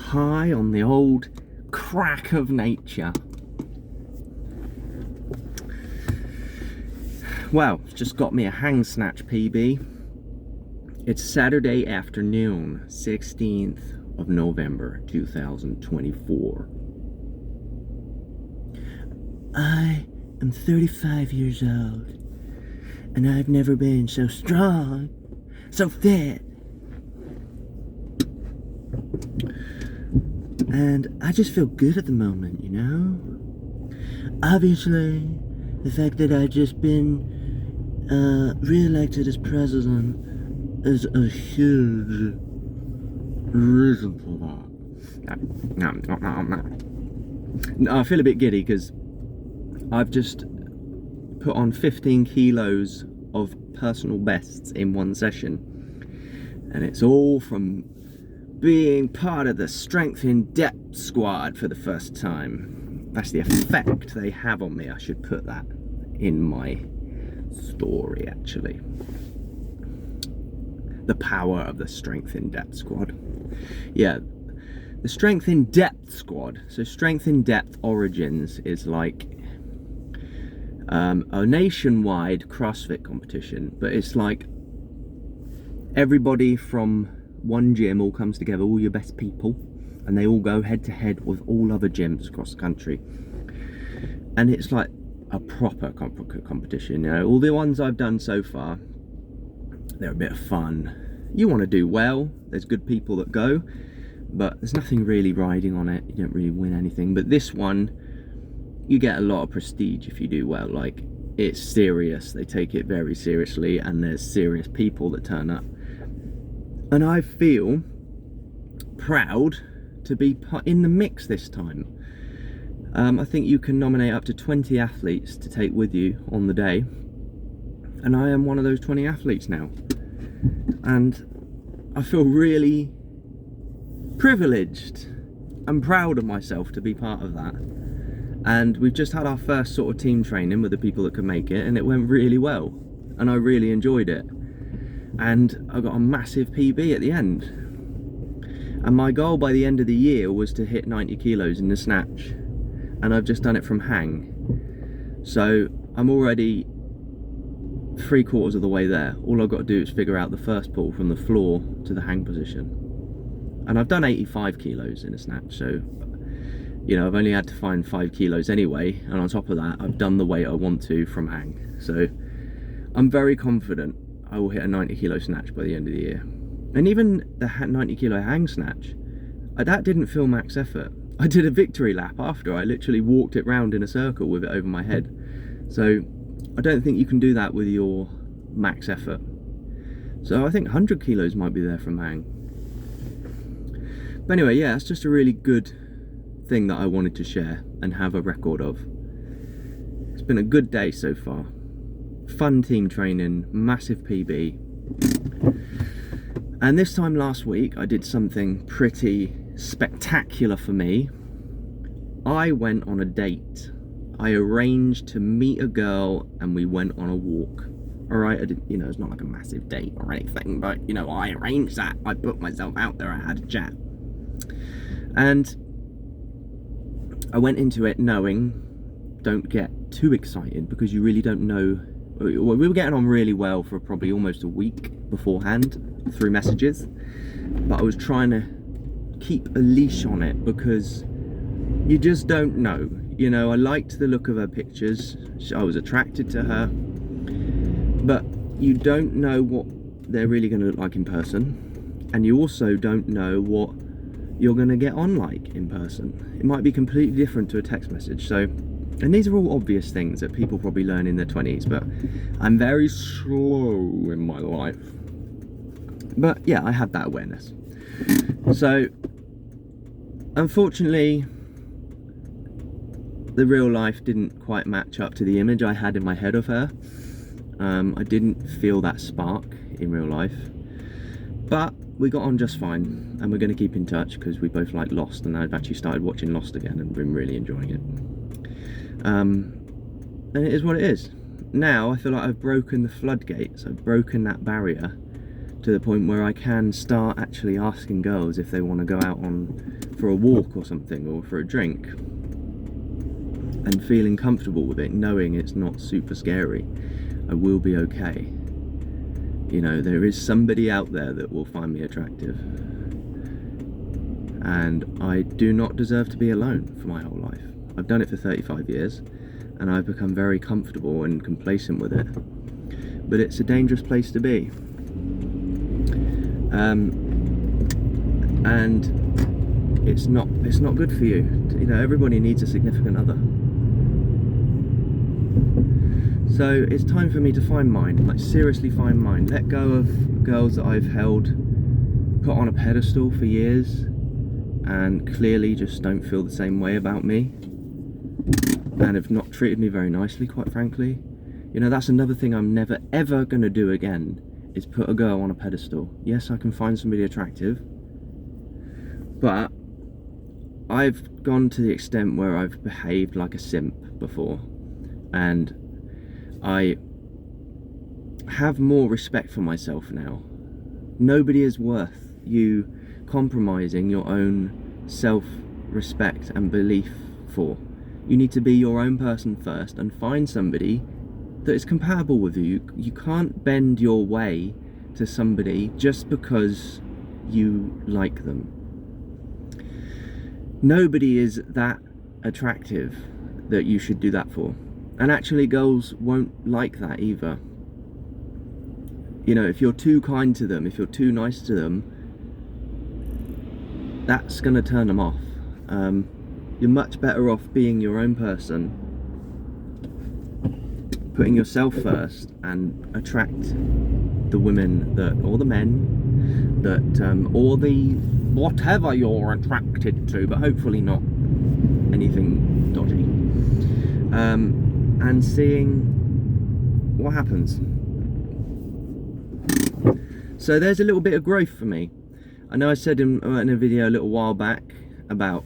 high on the old crack of nature. Well, just got me a hang snatch PB. It's Saturday afternoon, 16th of November 2024. I am 35 years old, and I've never been so strong, so fit, and I just feel good at the moment, you know? Obviously, the fact that I've just been re-elected as president is a huge reason for that. No, I feel a bit giddy because I've just put on 15 kilos of personal bests in one session, and it's all from being part of the Strength in Depth squad for the first time. That's the effect they have on me. I should put that in my story, actually. The power of the Strength in Depth squad. Yeah, the Strength in Depth squad. So Strength in Depth Origins is like a nationwide CrossFit competition, but it's like everybody from one gym all comes together, all your best people, and they all go head to head with all other gyms across the country, and it's like a proper competition. You know, all the ones I've done so far, they're a bit of fun. You want to do well, there's good people that go, but there's nothing really riding on it. You don't really win anything. But this one, you get a lot of prestige if you do well. Like, it's serious, they take it very seriously, and there's serious people that turn up, and I feel proud to be in the mix this time. I think you can nominate up to 20 athletes to take with you on the day, and I am one of those 20 athletes now, and I feel really privileged and proud of myself to be part of that. And we've just had our first sort of team training with the people that could make it, and it went really well, and I really enjoyed it, and I got a massive PB at the end. And my goal by the end of the year was to hit 90 kilos in the snatch, and I've just done it from hang, so I'm already 3/4 of the way there. All I've got to do is figure out the first pull from the floor to the hang position, and I've done 85 kilos in a snatch, so you know, I've only had to find 5 kilos anyway, and on top of that I've done the weight I want to from hang, so I'm very confident I will hit a 90 kilo snatch by the end of the year. And even the 90 kilo hang snatch, that didn't feel max effort. I did a victory lap after. I literally walked it round in a circle with it over my head. So I don't think you can do that with your max effort. So I think 100 kilos might be there from hang. But anyway, yeah, it's just a really good thing that I wanted to share and have a record of. It's been a good day so far. Fun team training, massive PB. And this time last week I did something pretty spectacular for me. I went on a date. I arranged to meet a girl and we went on a walk. Alright, you know, it's not like a massive date or anything, but you know, I arranged that. I put myself out there, I had a chat. And I went into it knowing, don't get too excited, because you really don't know. We were getting on really well for probably almost a week beforehand through messages, but I was trying to keep a leash on it because you just don't know. You know, I liked the look of her pictures, I was attracted to her, but you don't know what they're really going to look like in person, and you also don't know what you're going to get on like in person. It might be completely different to a text message. So, and these are all obvious things that people probably learn in their 20s, but I'm very slow in my life. But yeah, I had that awareness. So unfortunately, the real life didn't quite match up to the image I had in my head of her. I didn't feel that spark in real life, but we got on just fine, and we're going to keep in touch because we both like Lost, and I've actually started watching Lost again and been really enjoying it. And it is what it is. Now I feel like I've broken the floodgates, I've broken that barrier to the point where I can start actually asking girls if they want to go out for a walk or something, or for a drink, and feeling comfortable with it, knowing it's not super scary. I will be okay. You know, there is somebody out there that will find me attractive, and I do not deserve to be alone for my whole life. I've done it for 35 years and I've become very comfortable and complacent with it, but it's a dangerous place to be. And it's not good for you. You know, everybody needs a significant other. So it's time for me to find mine, like seriously find mine. Let go of girls that I've put on a pedestal for years and clearly just don't feel the same way about me and have not treated me very nicely, quite frankly. You know, that's another thing I'm never ever gonna do again, is put a girl on a pedestal. Yes, I can find somebody attractive, but I've gone to the extent where I've behaved like a simp before, and I have more respect for myself now. Nobody is worth you compromising your own self-respect and belief for. You need to be your own person first and find somebody that is compatible with you. You can't bend your way to somebody just because you like them. Nobody is that attractive that you should do that for. And actually, girls won't like that either. You know, if you're too kind to them, if you're too nice to them, that's gonna turn them off. You're much better off being your own person, putting yourself first, and attract the women that, or the men that, or the whatever you're attracted to, but hopefully not anything dodgy. And seeing what happens. So there's a little bit of growth for me. I know I said in a video a little while back about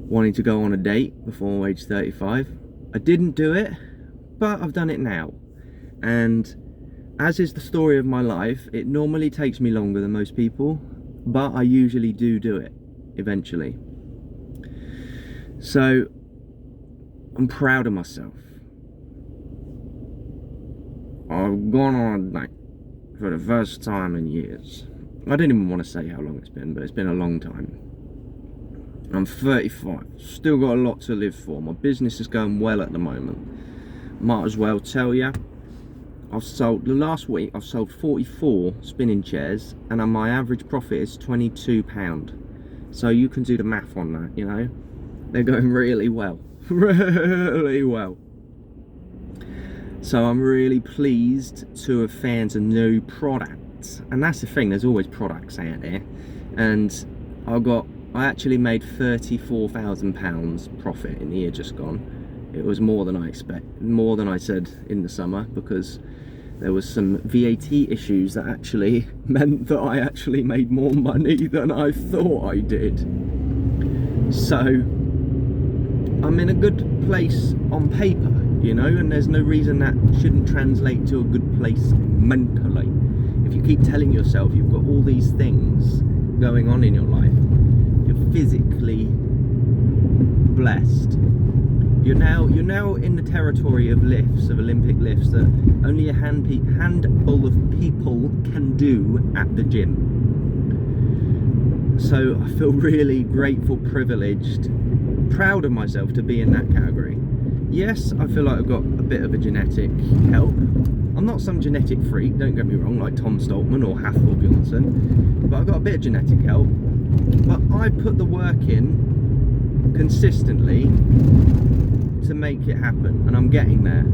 wanting to go on a date before age 35. I didn't do it, but I've done it now. And as is the story of my life, it normally takes me longer than most people, but I usually do it eventually. So I'm proud of myself. I've gone on a date for the first time in years. I didn't even want to say how long it's been, but it's been a long time. I'm 35, still got a lot to live for. My business is going well at the moment. Might as well tell you, the last week I've sold 44 spinning chairs, and my average profit is £22. So you can do the math on that, you know. They're going really well, really well. So I'm really pleased to have found a new product, and that's the thing. There's always products out there, and I actually made £34,000 profit in the year just gone. It was more than I said in the summer, because there was some VAT issues that actually meant that I actually made more money than I thought I did. So I'm in a good place on paper, you know, and there's no reason that shouldn't translate to a good place mentally. If you keep telling yourself you've got all these things going on in your life, you're physically blessed. You're now in the territory of lifts, of Olympic lifts, that only a handful of people can do at the gym. So I feel really grateful, privileged, proud of myself to be in that category. Yes, I feel like I've got a bit of a genetic help. I'm not some genetic freak, don't get me wrong, like Tom Stoltman or Hathor Bjornsson, but I've got a bit of genetic help. But I put the work in consistently to make it happen, and I'm getting there.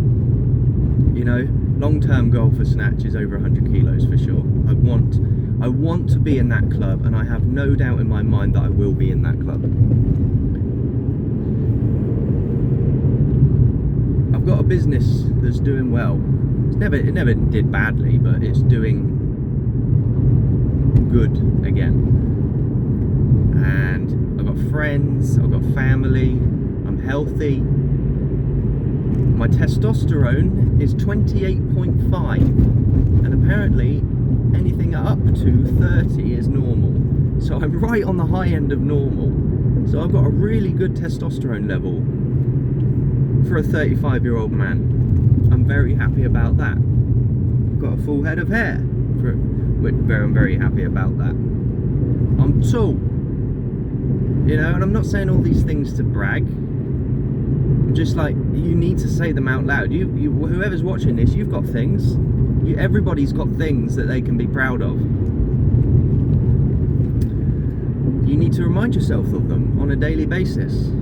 You know, long-term goal for Snatch is over 100 kilos for sure. I want to be in that club, and I have no doubt in my mind that I will be in that club. I've got a business that's doing well. It never did badly, but it's doing good again. And I've got friends, I've got family, I'm healthy. My testosterone is 28.5. and apparently anything up to 30 is normal. So I'm right on the high end of normal. So I've got a really good testosterone level for a 35-year-old man. I'm very happy about that. I've got a full head of hair. I'm very happy about that. I'm tall. You know, and I'm not saying all these things to brag. I'm just like, you need to say them out loud. You whoever's watching this, you've got things. Everybody's got things that they can be proud of. You need to remind yourself of them on a daily basis.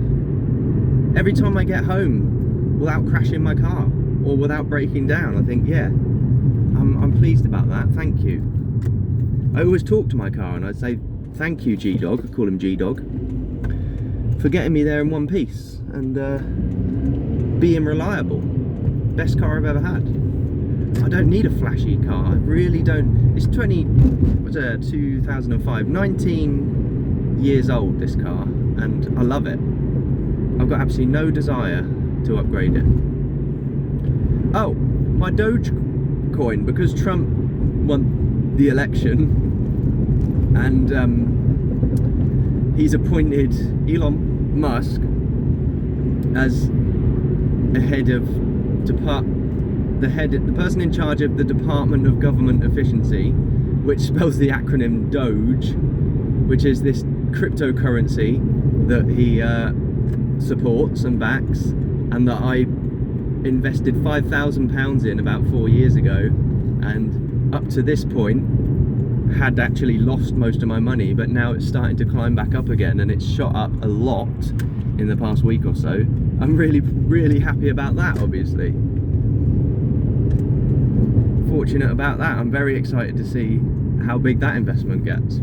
Every time I get home without crashing my car or without breaking down, I think, yeah, I'm pleased about that, thank you. I always talk to my car and I say, thank you, G-Dog, I call him G-Dog, for getting me there in one piece and being reliable. Best car I've ever had. I don't need a flashy car, I really don't. It's 2005, 19 years old, this car, and I love it. I've got absolutely no desire to upgrade it. Oh, my Dogecoin, because Trump won the election and he's appointed Elon Musk as the person in charge of the Department of Government Efficiency, which spells the acronym Doge, which is this cryptocurrency that he supports and backs, and that I invested £5,000 in about 4 years ago, and up to this point had actually lost most of my money, but now it's starting to climb back up again, and it's shot up a lot in the past week or so. I'm really happy about that, obviously. Fortunate about that. I'm very excited to see how big that investment gets.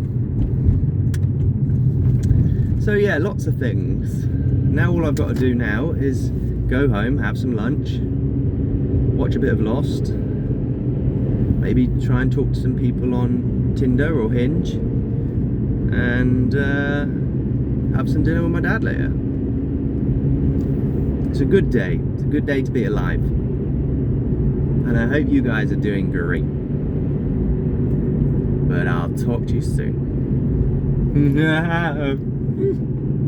So yeah, lots of things. Now all I've got to do now is go home, have some lunch, watch a bit of Lost, maybe try and talk to some people on Tinder or Hinge, and have some dinner with my dad later. It's a good day. It's a good day to be alive. And I hope you guys are doing great. But I'll talk to you soon.